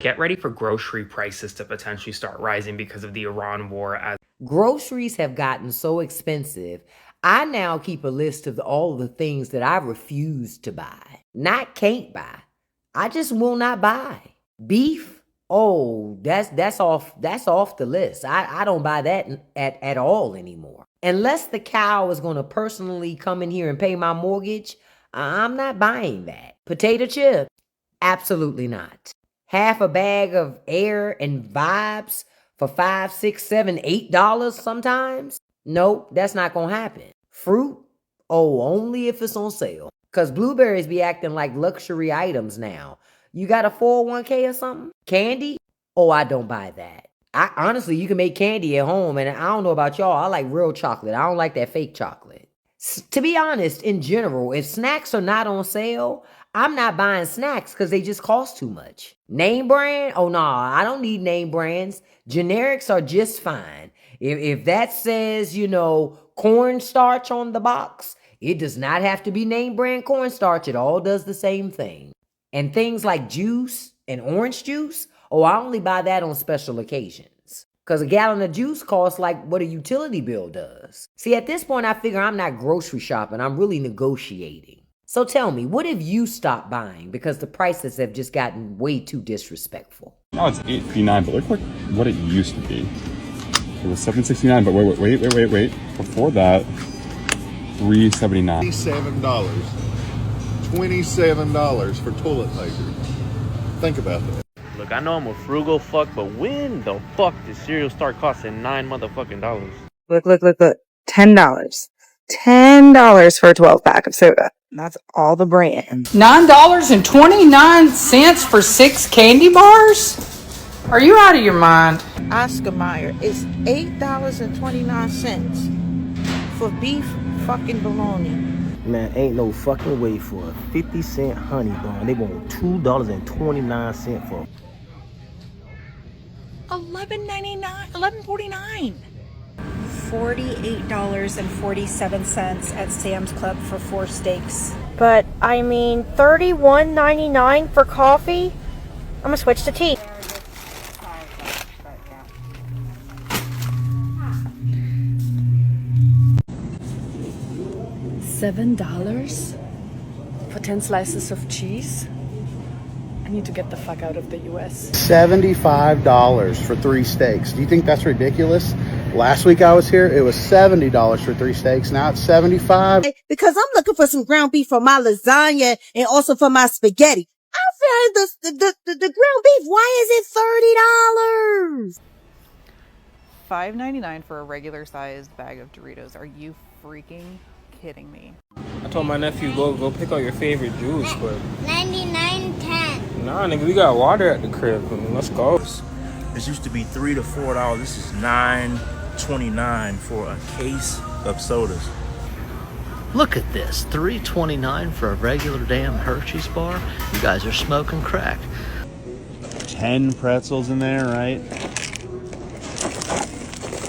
Get ready for grocery prices to potentially start rising because of the Iran war. As groceries have gotten so expensive, I now keep a list of all the things that I refuse to buy. Not can't buy. I just will not buy. Beef, oh, that's off the list. I don't buy that at all anymore. Unless the cow is going to personally come in here and pay my mortgage, I'm not buying that. Potato chip, absolutely not. Half a bag of air and vibes for $5, $6, $7, $8 sometimes? Nope, that's not gonna happen. Fruit? Oh, only if it's on sale. Cause blueberries be acting like luxury items now. You got a 401k or something? Candy? Oh, I don't buy that. I honestly, you can make candy at home, and I don't know about y'all. I like real chocolate. I don't like that fake chocolate. To be honest, in general, if snacks are not on sale, I'm not buying snacks because they just cost too much. Name brand? Oh, no, I don't need name brands. Generics are just fine. If that says, cornstarch on the box, it does not have to be name brand cornstarch. It all does the same thing. And things like juice and orange juice, oh, I only buy that on special occasions. Because a gallon of juice costs like what a utility bill does. See, at this point, I figure I'm not grocery shopping. I'm really negotiating. So tell me, what have you stopped buying because the prices have just gotten way too disrespectful? Now it's $8.59, but look like what it used to be. It was $7.69, but wait. Before that, $3.79. $27 for toilet paper. Think about that. Look, I know I'm a frugal fuck, but when the fuck did cereal start costing $9 motherfucking dollars? Look. $10. $10 for a 12-pack of soda. That's all the brand. $9.29 for 6 candy bars? Are you out of your mind? Oscar Mayer is $8.29 for beef fucking bologna. Man, ain't no fucking way for a 50-cent honey bun. They want $2.29 for $11.99, $11.49. $48.47 at Sam's Club for 4 steaks. But I mean, $31.99 for coffee? I'm gonna switch to tea. $7 for 10 slices of cheese? I need to get the fuck out of the US. $75 for 3 steaks. Do you think that's ridiculous? Last week I was here, it was $70 for 3 steaks. Now it's $75. Because I'm looking for some ground beef for my lasagna and also for my spaghetti. I found the ground beef. Why is it $30? $5.99 for a regular sized bag of Doritos. Are you freaking kidding me? I told my nephew go pick out your favorite juice, but 99.10. nah, nigga, we got water at the crib. I mean, let's go. This used to be $3 to $4. This is $9.29 for a case of sodas. Look at this, $3.29 for a regular damn Hershey's bar. You guys are smoking crack. 10 pretzels in there, right?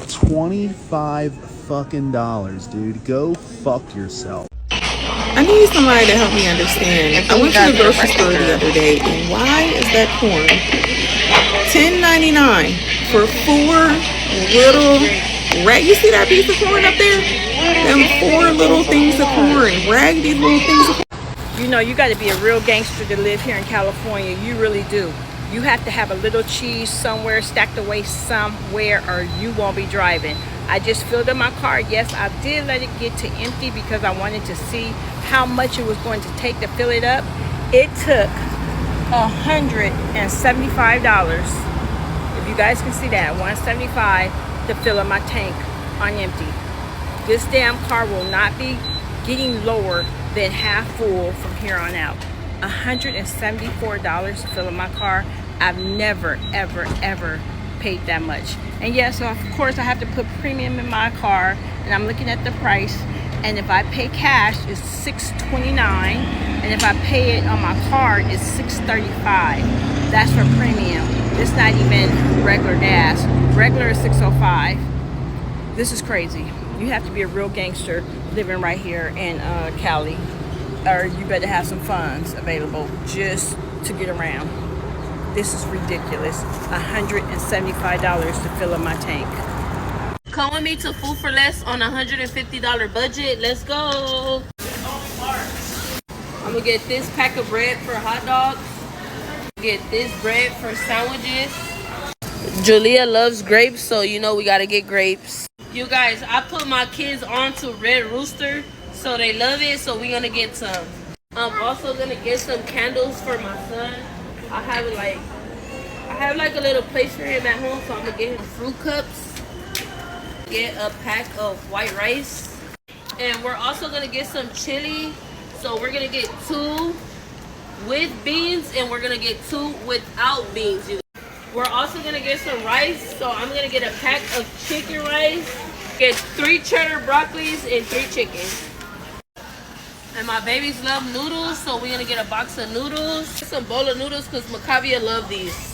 25 fucking dollars, dude. Go fuck yourself. I need somebody to help me understand. I went to the grocery store the other day, and why is that corn $10.99 for 4 little you see that piece of corn up there? Them 4 little things of corn, raggedy little things of corn. You know, you got to be a real gangster to live here in California. You really do. You have to have a little cheese somewhere, stacked away somewhere, or you won't be driving. I just filled up my car. Yes, I did let it get to empty because I wanted to see how much it was going to take to fill it up. It took $175. If you guys can see that, $175 to fill up my tank on empty. This damn car will not be getting lower than half full from here on out. $174 to fill up my car. I've never, ever paid that much. And yes, so of course I have to put premium in my car, and I'm looking at the price, and if I pay cash it's $629, and if I pay it on my card it's $635. That's for premium. It's not even regular gas. Regular is $605. This is crazy. You have to be a real gangster living right here in Cali, or you better have some funds available just to get around. This is ridiculous. $175 to fill up my tank. Come with me to Food for Less on a $150 budget. Let's go. I'm gonna get this pack of bread for hot dogs. Get this bread for sandwiches. Julia loves grapes, so you know we gotta get grapes. You guys, I put my kids onto Red Rooster, so they love it, so we're gonna get some. I'm also gonna get some candles for my son. I have like a little place for him at home, so I'm gonna get him fruit cups. Get a pack of white rice. And we're also gonna get some chili. So we're gonna get 2 with beans and we're gonna get 2 without beans. We're also gonna get some rice. So I'm gonna get a pack of chicken rice. Get 3 cheddar broccolis and 3 chickens. And my babies love noodles, so we're gonna get a box of noodles. Some bowl of noodles because Macavia love these.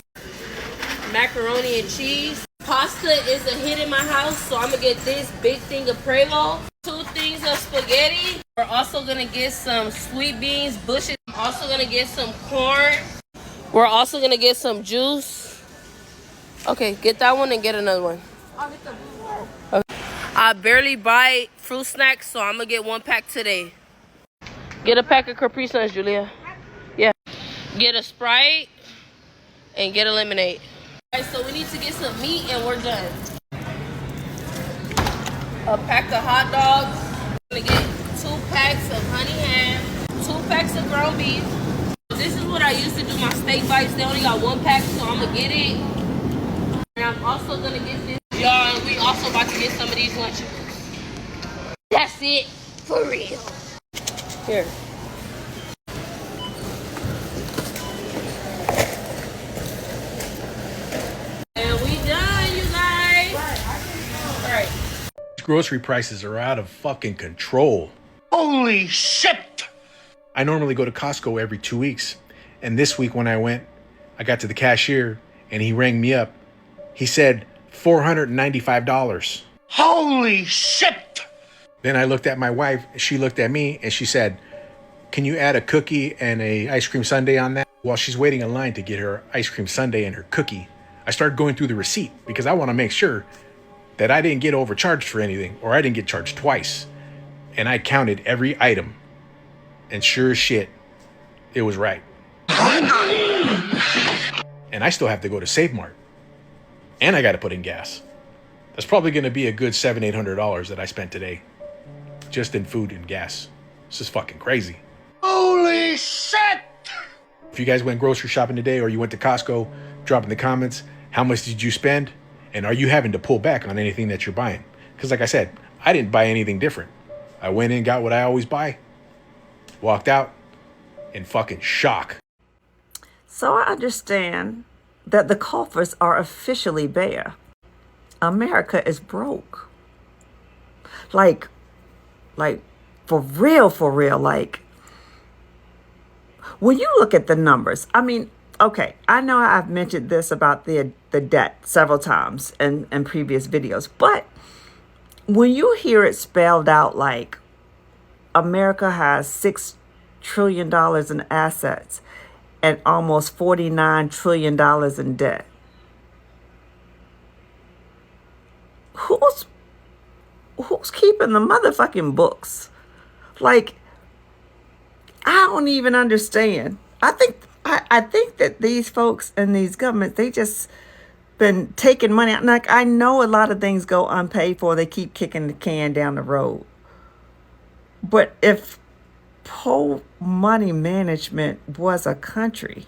Macaroni and cheese. Pasta is a hit in my house, so I'm gonna get this big thing of Prego. 2 things of spaghetti. We're also gonna get some sweet beans, bushes. Also gonna get some corn. We're also gonna get some juice. Okay, get that one and get another one. Okay. I barely buy fruit snacks, so I'm gonna get 1 pack today. Get a pack of Capri Suns, Julia. Yeah. Get a Sprite and get a lemonade. All right, so we need to get some meat and we're done. A pack of hot dogs. I'm gonna get 2 packs of honey ham, 2 packs of ground beef. This is what I used to do my steak bites. They only got 1 pack, so I'm gonna get it. And I'm also gonna get this. Y'all, we also about to get some of these lunches. That's it, for real. Here. And we done, you guys. All right. Grocery prices are out of fucking control. Holy shit! I normally go to Costco every 2 weeks. And this week when I went, I got to the cashier and he rang me up. He said $495. Holy shit! Then I looked at my wife, she looked at me and she said, can you add a cookie and a ice cream sundae on that? While she's waiting in line to get her ice cream sundae and her cookie, I started going through the receipt because I want to make sure that I didn't get overcharged for anything or I didn't get charged twice. And I counted every item. And sure as shit, it was right. And I still have to go to Save Mart. And I got to put in gas. That's probably going to be a good $700-800 that I spent today. Just in food and gas. This is fucking crazy. Holy shit! If you guys went grocery shopping today or you went to Costco, drop in the comments, how much did you spend? And are you having to pull back on anything that you're buying? Because like I said, I didn't buy anything different. I went in, got what I always buy, walked out in fucking shock. So I understand that the coffers are officially bare. America is broke. Like for real, like, when you look at the numbers, I mean, okay, I know I've mentioned this about the debt several times in previous videos, but when you hear it spelled out like America has $6 trillion in assets and almost $49 trillion in debt, who's keeping the motherfucking books? Like, I don't even understand. I think that these folks in these governments, they just been taking money out. Like, I know a lot of things go unpaid for. They keep kicking the can down the road. But if poor money management was a country,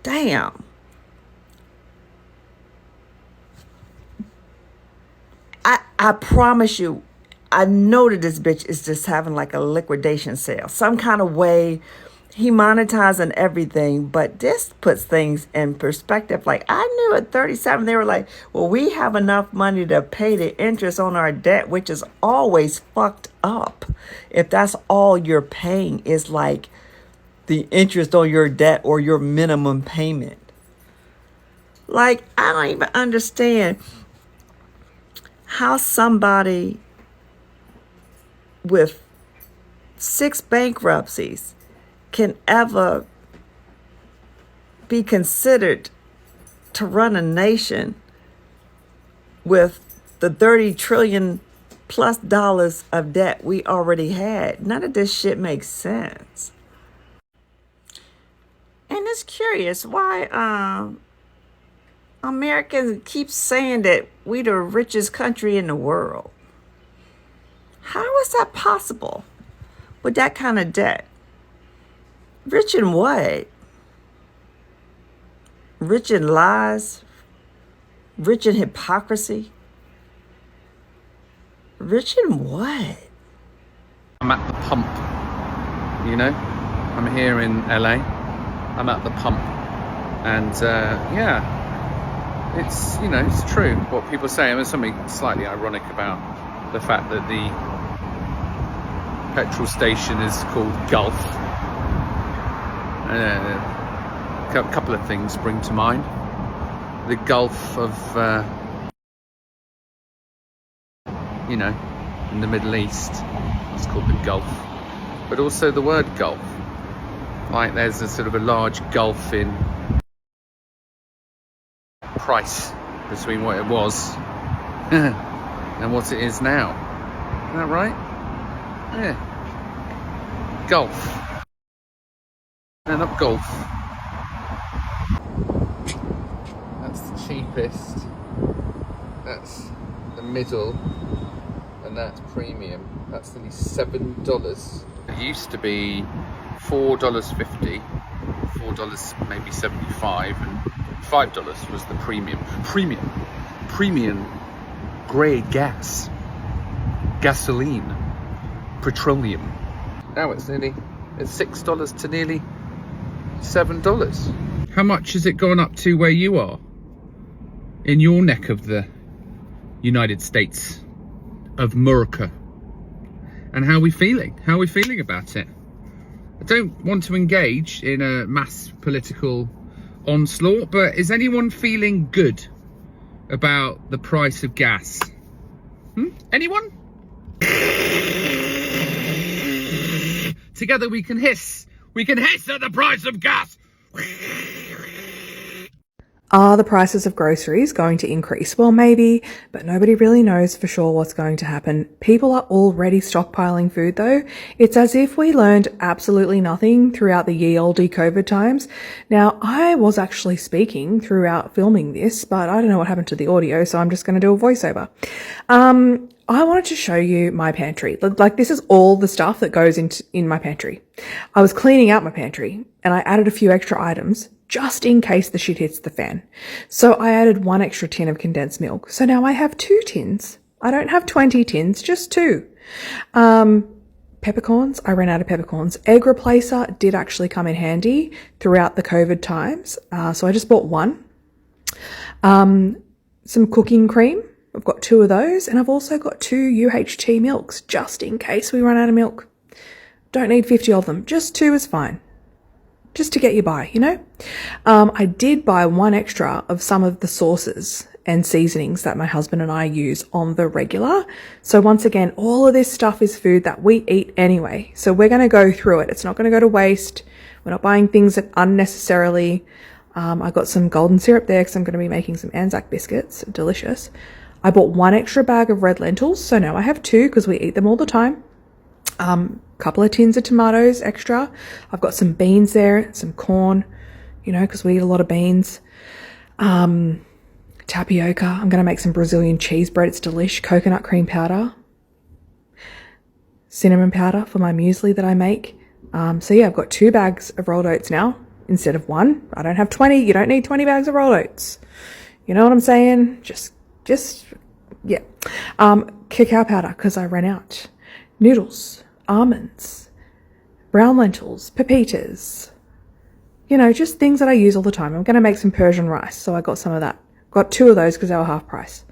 damn. I promise you, I know that this bitch is just having like a liquidation sale. Some kind of way he monetizing everything, but this puts things in perspective. Like, I knew at 37, they were like, well, we have enough money to pay the interest on our debt, which is always fucked up. If that's all you're paying is like the interest on your debt or your minimum payment. Like, I don't even understand how somebody with 6 bankruptcies can ever be considered to run a nation with the 30 trillion plus dollars of debt we already had? None of this shit makes sense. And it's curious why Americans keep saying that we the richest country in the world. How is that possible with that kind of debt? Rich in what? Rich in lies? Rich in hypocrisy? Rich in what? I'm at the pump, you know? I'm here in LA. I'm at the pump. And yeah, it's, you know, it's true what people say. There's something slightly ironic about the fact that the petrol station is called Gulf. A couple of things spring to mind. The Gulf of, you know, in the Middle East, it's called the Gulf. But also the word Gulf. Like there's a sort of a large gulf in price between what it was and what it is now. Isn't that right? Yeah. Gulf. No, not golf. That's the cheapest. That's the middle. And that's premium. That's nearly $7. It used to be $4.50, $4 maybe 75, and $5 was the premium. Premium grade gas, gasoline, petroleum. Now it's $6 to nearly $7. How much has it gone up to where you are? In your neck of the United States of America? And how are we feeling? How are we feeling about it? I don't want to engage in a mass political onslaught, but is anyone feeling good about the price of gas? Anyone? Together we can hiss. We can hiss at the price of gas. Are the prices of groceries going to increase? Well, maybe, but nobody really knows for sure what's going to happen. People are already stockpiling food though. It's as if we learned absolutely nothing throughout the ye olde COVID times. Now, I was actually speaking throughout filming this, but I don't know what happened to the audio, so I'm just going to do a voiceover. I wanted to show you my pantry. Like, this is all the stuff that goes in my pantry. I was cleaning out my pantry and I added a few extra items just in case the shit hits the fan. So I added 1 extra tin of condensed milk. So now I have 2 tins. I don't have 20 tins, just 2. Peppercorns, I ran out of peppercorns. Egg replacer did actually come in handy throughout the COVID times. So I just bought 1. Some cooking cream. I've got 2 of those. And I've also got 2 UHT milks just in case we run out of milk. Don't need 50 of them. Just 2 is fine. Just to get you by, you know? I did buy 1 extra of some of the sauces and seasonings that my husband and I use on the regular. So once again, all of this stuff is food that we eat anyway. So we're going to go through it. It's not going to go to waste. We're not buying things that unnecessarily. I got some golden syrup there because I'm going to be making some Anzac biscuits. Delicious. I bought 1 extra bag of red lentils. So now I have 2 because we eat them all the time. Couple of tins of tomatoes extra. I've got some beans there, some corn, you know, because we eat a lot of beans. Tapioca. I'm going to make some Brazilian cheese bread. It's delish. Coconut cream powder. Cinnamon powder for my muesli that I make. So yeah, I've got 2 bags of rolled oats now instead of 1. I don't have 20. You don't need 20 bags of rolled oats. You know what I'm saying? Just, yeah. Cacao powder because I ran out. Noodles. Almonds, brown lentils, pepitas, you know, just things that I use all the time. I'm going to make some Persian rice, so I got some of that. Got 2 of those because they were half price.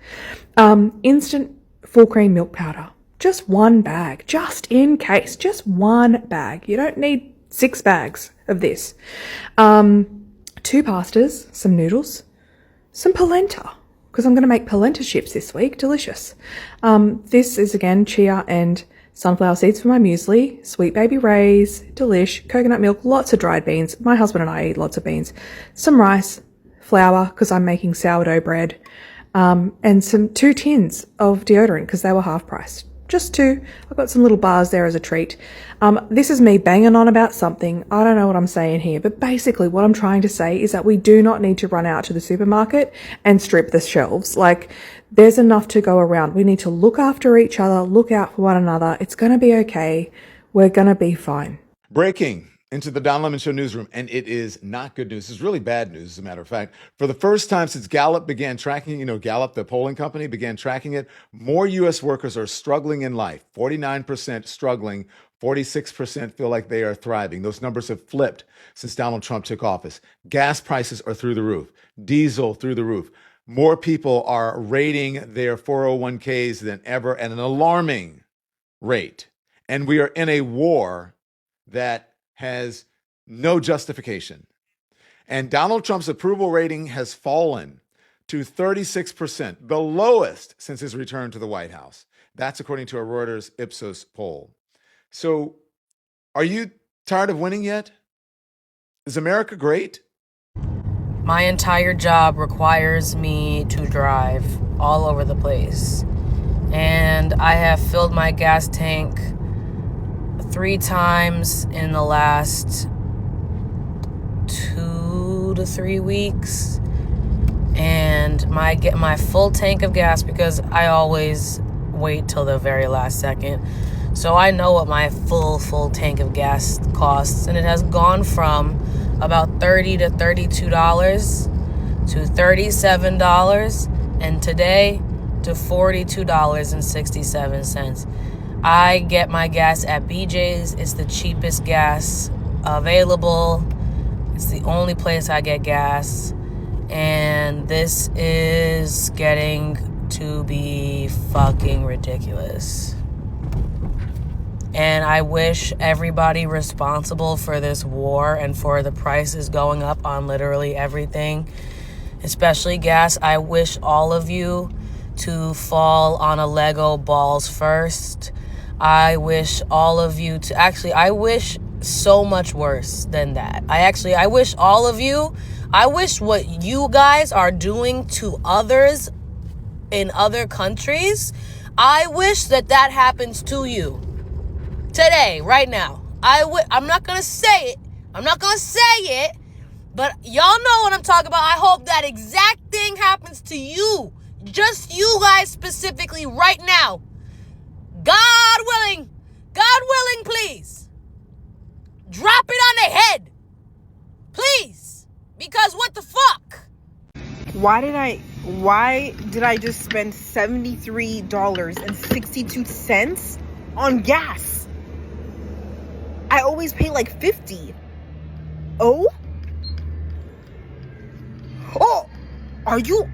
Instant full cream milk powder, just 1 bag, just in case, just 1 bag. You don't need 6 bags of this. 2 pastas, some noodles, some polenta, because I'm going to make polenta chips this week. Delicious. This is again chia and sunflower seeds for my muesli, sweet baby rays, delish, coconut milk, lots of dried beans. My husband and I eat lots of beans. Some rice, flour, because I'm making sourdough bread, and 2 tins of deodorant because they were half price. Just 2. I've got some little bars there as a treat. This is me banging on about something. I don't know what I'm saying here, but basically what I'm trying to say is that we do not need to run out to the supermarket and strip the shelves. Like, there's enough to go around. We need to look after each other, look out for one another. It's going to be okay. We're going to be fine. Breaking into the Don Lemon Show newsroom, and it is not good news. It's really bad news, as a matter of fact. For the first time since Gallup began tracking, Gallup, the polling company, began tracking it, more U.S. workers are struggling in life. 49% struggling, 46% feel like they are thriving. Those numbers have flipped since Donald Trump took office. Gas prices are through the roof. Diesel through the roof. More people are raiding their 401ks than ever at an alarming rate. And we are in a war that has no justification. And Donald Trump's approval rating has fallen to 36%, the lowest since his return to the White House. That's according to a Reuters Ipsos poll. So, are you tired of winning yet? Is America great? My entire job requires me to drive all over the place. And I have filled my gas tank 3 times in the last 2 to 3 weeks. And my full tank of gas, because I always wait till the very last second. So I know what my full tank of gas costs. And it has gone from about $30 to $32 to $37, and today to $42.67. I get my gas at BJ's. It's the cheapest gas available. It's the only place I get gas. And this is getting to be fucking ridiculous. And I wish everybody responsible for this war and for the prices going up on literally everything, especially gas, I wish all of you to fall on a Lego balls first. I wish all of you to, actually, I wish so much worse than that. I wish all of you, I wish what you guys are doing to others in other countries, I wish that happens to you. Today, right now. I'm not going to say it. But y'all know what I'm talking about. I hope that exact thing happens to you. Just you guys specifically right now. God willing, please. Drop it on their head. Please. Because what the fuck? Why did I just spend $73.62 on gas? I always pay like $50. Oh, are you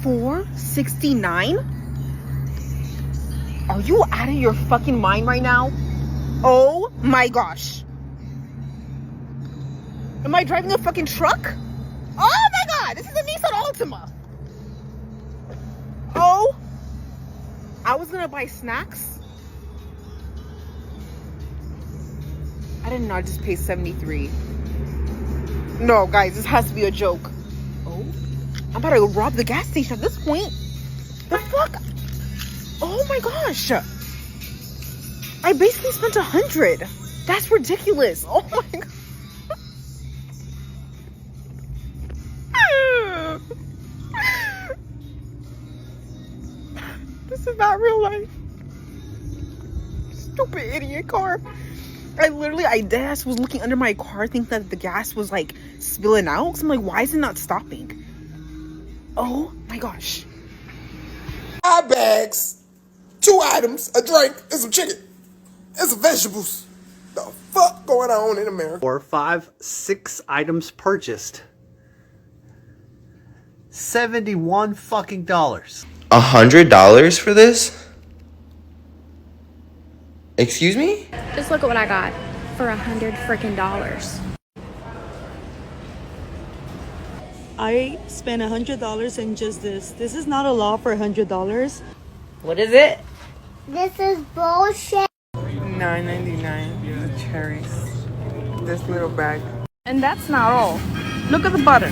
$4.69? Are you out of your fucking mind right now? Oh my gosh. Am I driving a fucking truck? Oh my god, this is a Nissan Altima. Oh, I was gonna buy snacks. I did not just pay $73. No, guys, this has to be a joke. Oh, I'm about to go rob the gas station at this point. The fuck? Oh my gosh. I basically spent $100. That's ridiculous. Oh my god. This is not real life. Stupid idiot car. I deadass was looking under my car thinking that the gas was like spilling out. So I'm like, why is it not stopping? Oh my gosh. 5 bags, 2 items, a drink, and some chicken, and some vegetables. The fuck going on in America? 4, 5, 6 items purchased. $71 fucking dollars. $100 for this? Excuse me? Just look at what I got for $100 freaking dollars. I spent $100 in just this. This is not a lot for $100. What is it? This is bullshit. $9.99. The cherries. This little bag. And that's not all. Look at the butter.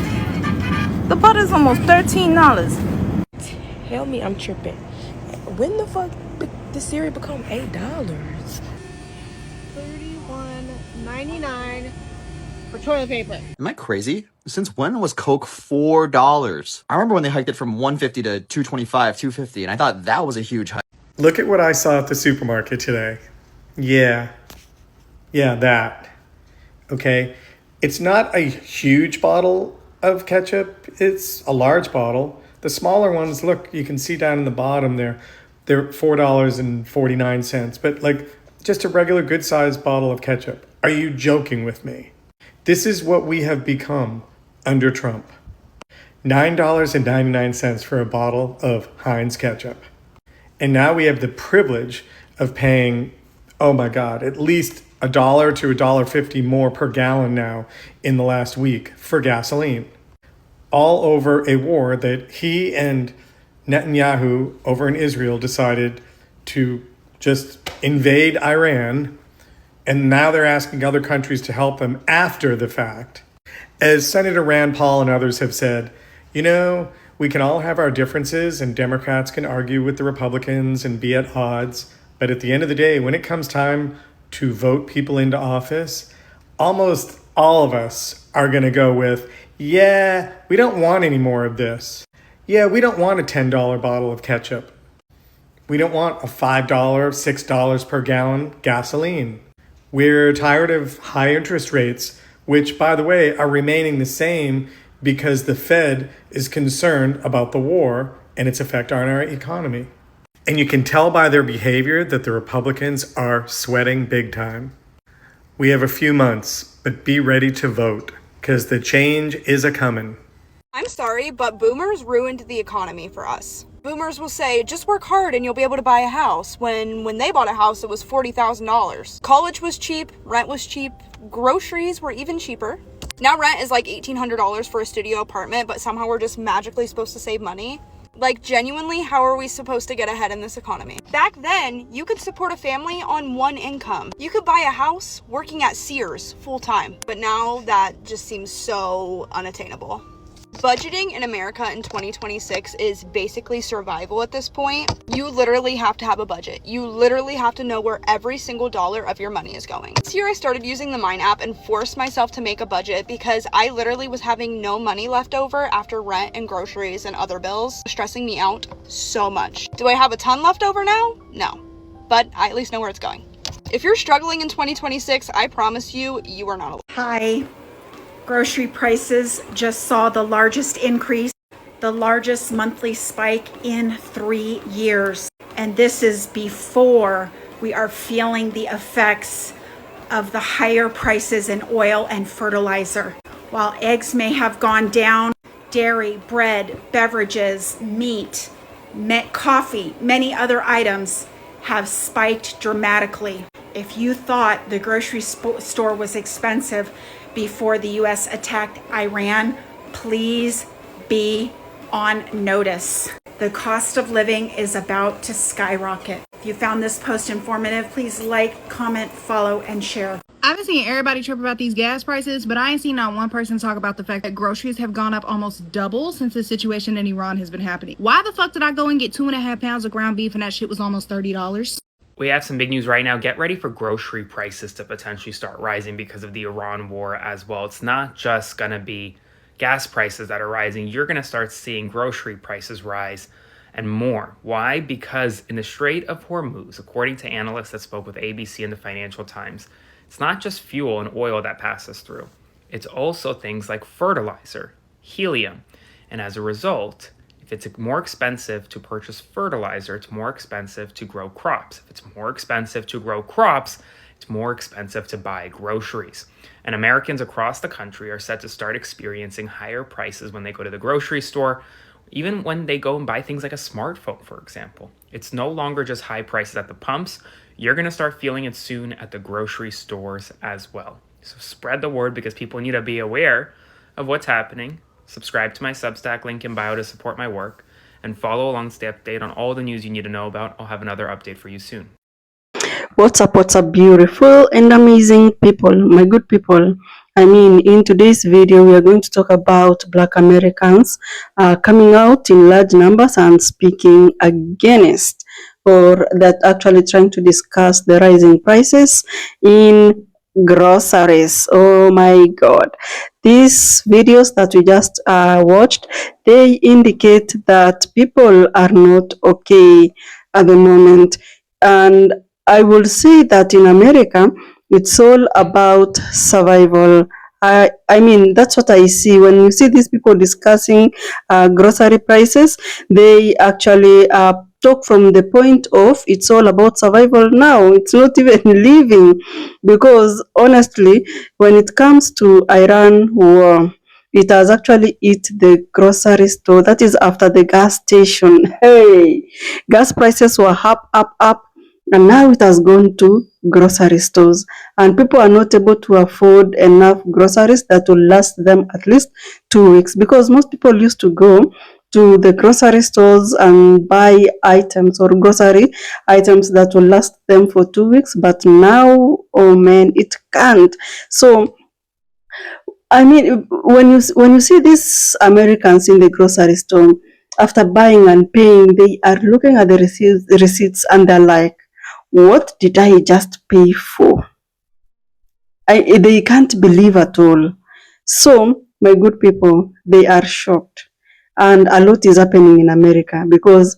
The butter's almost $13. Tell me I'm tripping. When the fuck did the cereal become $8? $31.99 for toilet paper. Am I crazy? Since when was Coke $4? I remember when they hiked it from $1.50 to $2.25, $2.50, and I thought that was a huge hike. Look at what I saw at the supermarket today. Yeah, that. Okay, it's not a huge bottle of ketchup. It's a large bottle. The smaller ones, look, you can see down in the bottom there, they're $4.49. But like just a regular good sized bottle of ketchup. Are you joking with me? This is what we have become under Trump. $9.99 for a bottle of Heinz ketchup. And now we have the privilege of paying, oh my God, at least $1 to $1.50 more per gallon now in the last week for gasoline. All over a war that he and Netanyahu over in Israel decided to just invade Iran. And now they're asking other countries to help them after the fact. As Senator Rand Paul and others have said, you know, we can all have our differences and Democrats can argue with the Republicans and be at odds. But at the end of the day, when it comes time to vote people into office, almost all of us are going to go with, yeah, we don't want any more of this. Yeah, we don't want a $10 bottle of ketchup. We don't want a $5, $6 per gallon gasoline. We're tired of high interest rates, which, by the way, are remaining the same because the Fed is concerned about the war and its effect on our economy. And you can tell by their behavior that the Republicans are sweating big time. We have a few months, but be ready to vote, because the change is a-coming. I'm sorry, but boomers ruined the economy for us. Boomers will say, just work hard and you'll be able to buy a house. When they bought a house, it was $40,000. College was cheap, rent was cheap, groceries were even cheaper. Now rent is like $1,800 for a studio apartment, but somehow we're just magically supposed to save money. Like, genuinely, how are we supposed to get ahead in this economy? Back then, you could support a family on one income. You could buy a house working at Sears full-time. But now that just seems so unattainable. Budgeting in America in 2026 is basically survival at this point. You literally have to have a budget. You literally have to know where every single dollar of your money is going. This year I started using the Mine app and forced myself to make a budget because I literally was having no money left over after rent and groceries and other bills, stressing me out so much. Do I have a ton left over now? No, but I at least know where it's going. If you're struggling in 2026, I promise you, you are not alone. Hi. Grocery prices just saw the largest increase, the largest monthly spike in 3 years. And this is before we are feeling the effects of the higher prices in oil and fertilizer. While eggs may have gone down, dairy, bread, beverages, meat, coffee, many other items have spiked dramatically. If you thought the grocery store was expensive before the U.S. attacked Iran, please be on notice. The cost of living is about to skyrocket. If you found this post informative, please like, comment, follow, and share. I've been seeing everybody trip about these gas prices, but I ain't seen not one person talk about the fact that groceries have gone up almost double since the situation in Iran has been happening. Why the fuck did I go and get 2.5 pounds of ground beef and that shit was almost $30? We have some big news right now. Get ready for grocery prices to potentially start rising because of the Iran war as well. It's not just going to be gas prices that are rising. You're going to start seeing grocery prices rise and more. Why? Because in the Strait of Hormuz, according to analysts that spoke with ABC and the Financial Times, it's not just fuel and oil that passes through. It's also things like fertilizer, helium. And as a result, if it's more expensive to purchase fertilizer, it's more expensive to grow crops. If it's more expensive to grow crops, it's more expensive to buy groceries. And Americans across the country are set to start experiencing higher prices when they go to the grocery store, even when they go and buy things like a smartphone, for example. It's no longer just high prices at the pumps. You're going to start feeling it soon at the grocery stores as well. So spread the word because people need to be aware of what's happening. Subscribe to my Substack, link in bio to support my work. and follow along to stay updated on all the news you need to know about. I'll have another update for you soon. What's up, beautiful and amazing people, my good people. I mean, in today's video, we are going to talk about Black Americans coming out in large numbers and speaking against, or that actually trying to discuss the rising prices in groceries. Oh my God. These videos that we just watched, they indicate that people are not okay at the moment. And I will say that in America, it's all about survival. I mean, that's what I see. When you see these people discussing grocery prices, they actually talk from the point of it's all about survival now. It's not even living. Because honestly, when it comes to Iran war, it has actually hit the grocery store. That is after the gas station. Hey, gas prices were up, and now it has gone to grocery stores. And people are not able to afford enough groceries that will last them at least 2 weeks. Because most people used to go to the grocery stores and buy items or grocery items that will last them for 2 weeks. But now, oh man, it can't. So I mean, when you see these Americans in the grocery store, after buying and paying, they are looking at the receipts and they're like, what did I just pay for? They can't believe at all. So, my good people, they are shocked. And a lot is happening in America because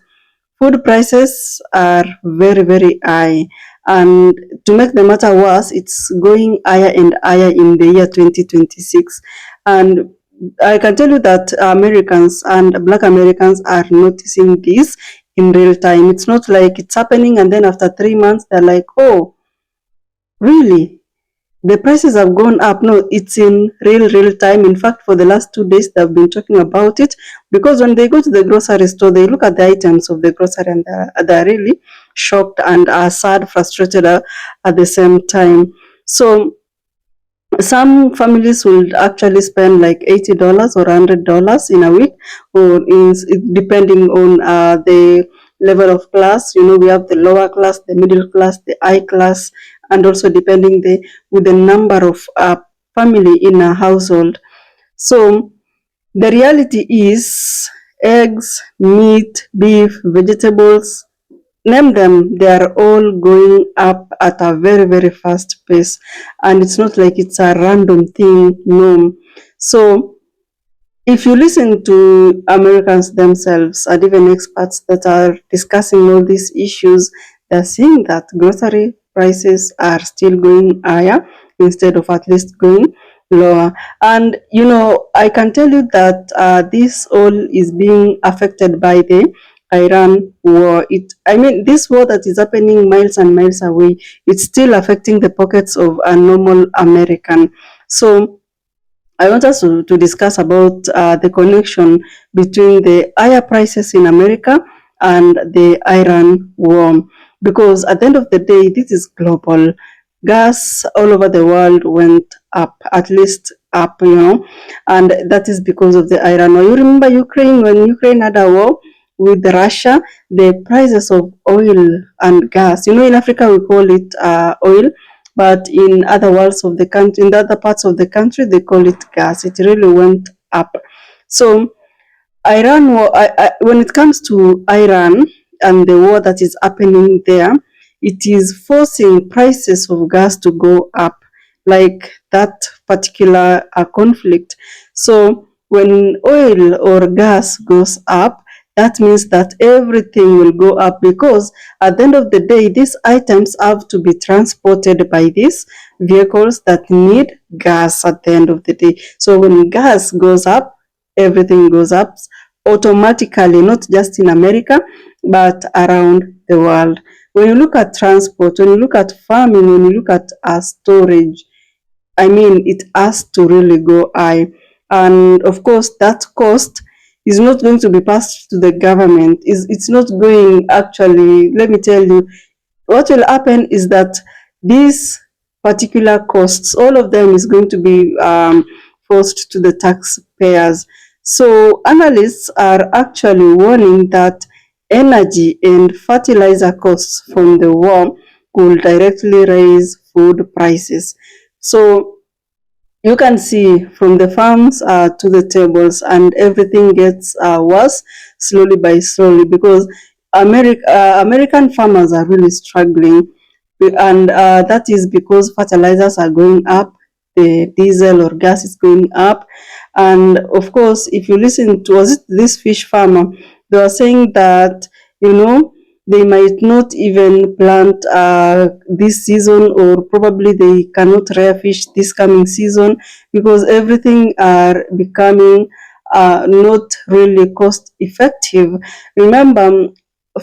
food prices are very, very high. And to make the matter worse, it's going higher and higher in the year 2026. And I can tell you that Americans and Black Americans are noticing this in real time. It's not like it's happening and then after 3 months, they're like, oh, really? The prices have gone up. No, it's in real time. In fact, for the last 2 days, they've been talking about it because when they go to the grocery store, they look at the items of the grocery and they're really shocked and are sad, frustrated at the same time. So some families will actually spend like $80 or $100 in a week, or depending on the level of class. You know, we have the lower class, the middle class, the high class, and also depending with the number of family in a household. So the reality is eggs, meat, beef, vegetables, name them, they are all going up at a very, very fast pace. And it's not like it's a random thing, no. So if you listen to Americans themselves and even experts that are discussing all these issues, they're seeing that grocery prices are still going higher instead of at least going lower. And you know, I can tell you that this all is being affected by the Iran war. This war that is happening miles and miles away, it's still affecting the pockets of a normal American. So I want us to discuss about the connection between the higher prices in America and the Iran war. Because at the end of the day, this is global. Gas all over the world went up, at least up, you know, and that is because of the Iran war. You remember Ukraine, when Ukraine had a war with Russia, the prices of oil and gas, you know, in Africa we call it oil, but in other worlds of the country, in the other parts of the country, they call it gas. It really went up. So Iran war, when it comes to Iran and the war that is happening there, it is forcing prices of gas to go up, like that particular conflict. So when oil or gas goes up, that means that everything will go up, because at the end of the day, these items have to be transported by these vehicles that need gas at the end of the day. So when gas goes up, everything goes up automatically, not just in America, but around the world. When you look at transport, when you look at farming, when you look at storage, it has to really go high. And of course, that cost is not going to be passed to the government. It's not going, actually, let me tell you, what will happen is that these particular costs, all of them is going to be forced to the taxpayers. So analysts are actually warning that energy and fertilizer costs from the war could directly raise food prices. So you can see from the farms to the tables, and everything gets worse slowly by slowly, because American farmers are really struggling, and that is because fertilizers are going up, the diesel or gas is going up. And of course, if you listen to, was it this fish farmer, they were saying that, you know, they might not even plant this season, or probably they cannot rear fish this coming season, because everything are becoming not really cost effective. Remember,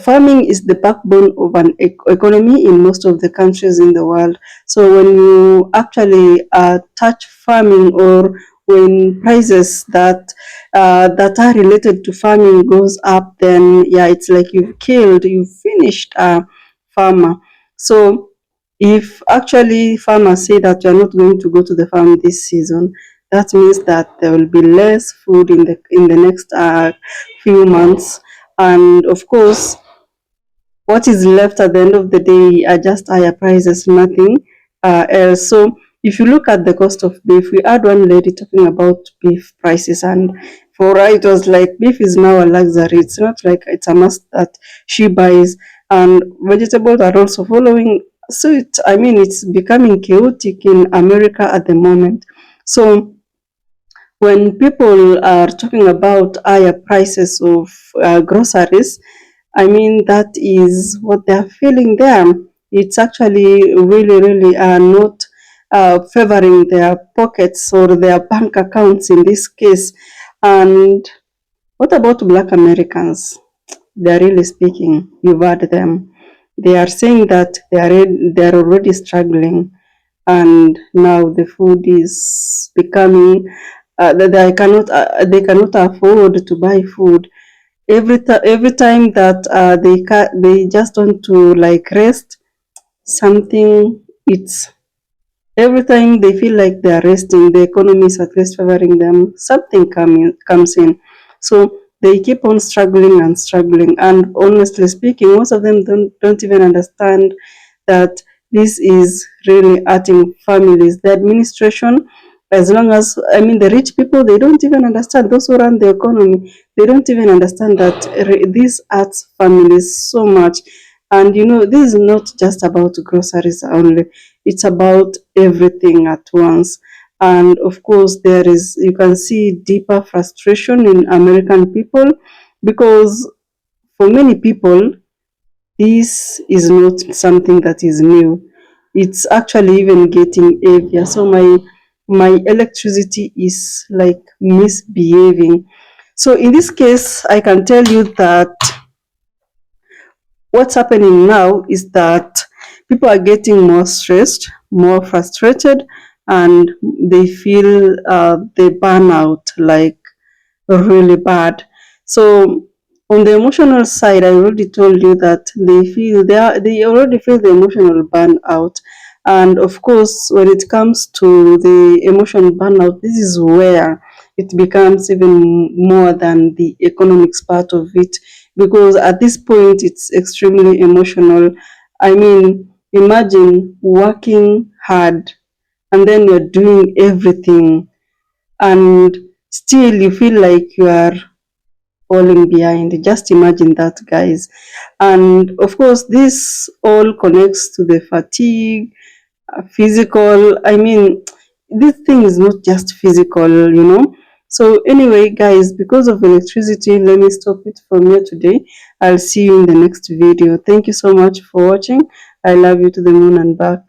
farming is the backbone of an economy in most of the countries in the world. So when you actually touch farming, or when prices that are related to farming goes up, then yeah, it's like you've finished a farmer. So if actually farmers say that you're not going to go to the farm this season, that means that there will be less food in the next few months. And of course, what is left at the end of the day are just higher prices, nothing else. So if you look at the cost of beef, we had one lady talking about beef prices, and for her it was like beef is now a luxury. It's not like it's a must that she buys, and vegetables are also following suit. I mean, it's becoming chaotic in America at the moment. So when people are talking about higher prices of groceries, I mean, that is what they're feeling there. It's actually really, really not favoring their pockets or their bank accounts in this case. And what about Black Americans? They're really speaking. You've heard them. They are saying that they're already struggling, and now the food is becoming that they cannot afford to buy food. Every time that they just want to like rest something, it's every time they feel like they are resting, the economy is at least favoring them, something comes in. So they keep on struggling and struggling. And honestly speaking, most of them don't even understand that this is really hurting families. The administration, as long as, I mean, the rich people, they don't even understand. Those who run the economy, they don't even understand that this hurts families so much. And you know, this is not just about groceries only, it's about everything at once. And of course, you can see deeper frustration in American people, because for many people, this is not something that is new. It's actually even getting heavier. So my electricity is like misbehaving. So in this case, I can tell you that what's happening now is that people are getting more stressed, more frustrated, and they feel they burn out like really bad. So on the emotional side, I already told you that they already feel the emotional burnout. And of course, when it comes to the emotional burnout, this is where it becomes even more than the economics part of it, because at this point it's extremely emotional. I mean, imagine working hard and then you're doing everything, and still you feel like you are falling behind. Just imagine that, guys. And of course, this all connects to the fatigue, physical. I mean, this thing is not just physical, you know. So anyway, guys, because of electricity, let me stop it from here today. I'll see you in the next video. Thank you so much for watching. I love you to the moon and back.